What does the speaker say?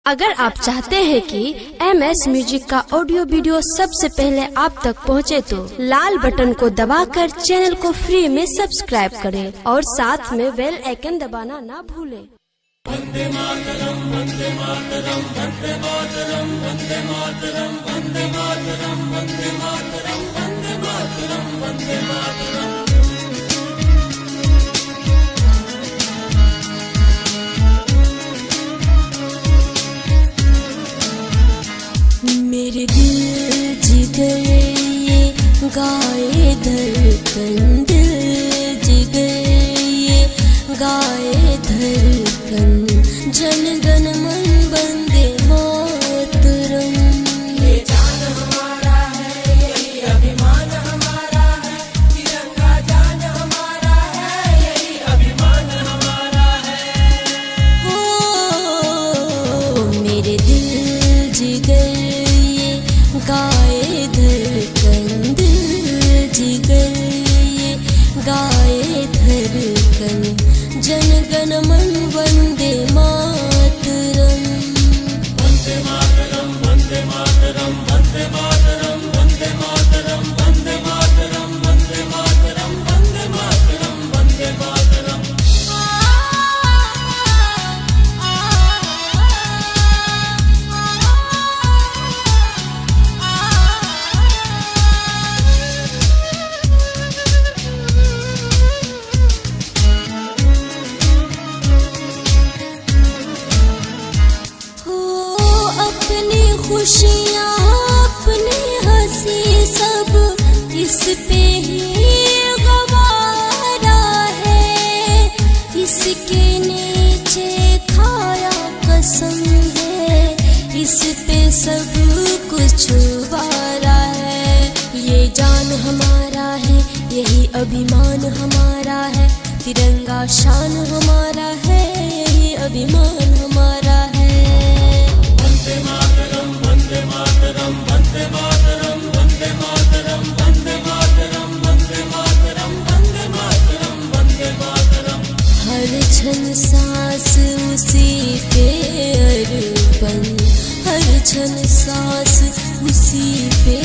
अगर आप चाहते हैं कि MS म्यूजिक का ऑडियो वीडियो सबसे पहले आप तक पहुंचे, तो लाल बटन को दबाकर चैनल को फ्री में सब्सक्राइब करें और साथ में बेल आइकन दबाना ना भूलें। वंदे मातरम वंदे मातरम वंदे मातरम वंदे मातरम वंदे मातरम वंदे मातरम वंदे मातरम वंदे मातरम। मेरे दिल जिगर ये गाए धड़कन, दिल जिगर ये गाए धड़कन, जन गण मन वंदे मातरम। ये जान हमारा है, यही अभिमान हमारा है, तिरंगा जान हमारा है, यही अभिमान हमारा है। ओ मेरे दिल जिगर गाए धड़कन, दिल जिगर ये गाए धड़कन, जन गण मन वंदे मातरम। वंदे मातरम वंदे मातरम वंदे मातरम वंदे मातरम वंदे मातरम वंदे मातरम वंदे मातरम वंदे मातरम। खुशियाँ अपने हंसी सब इस पे ही गवारा है, इसके नीचे खाया कसम है, इस पे सब कुछ वारा है। ये जान हमारा है, यही अभिमान हमारा है, तिरंगा शान हमारा है, यही अभिमान हमारा है। वंदे मातरम वंदे मातरम वंदे मातरम वंदे मातरम वंदे मातरम वंदे मातरम वंदे मातरम वंदे मातरम। हर क्षण सांस उसी पे अर्पण, हर क्षण सांस उसी पे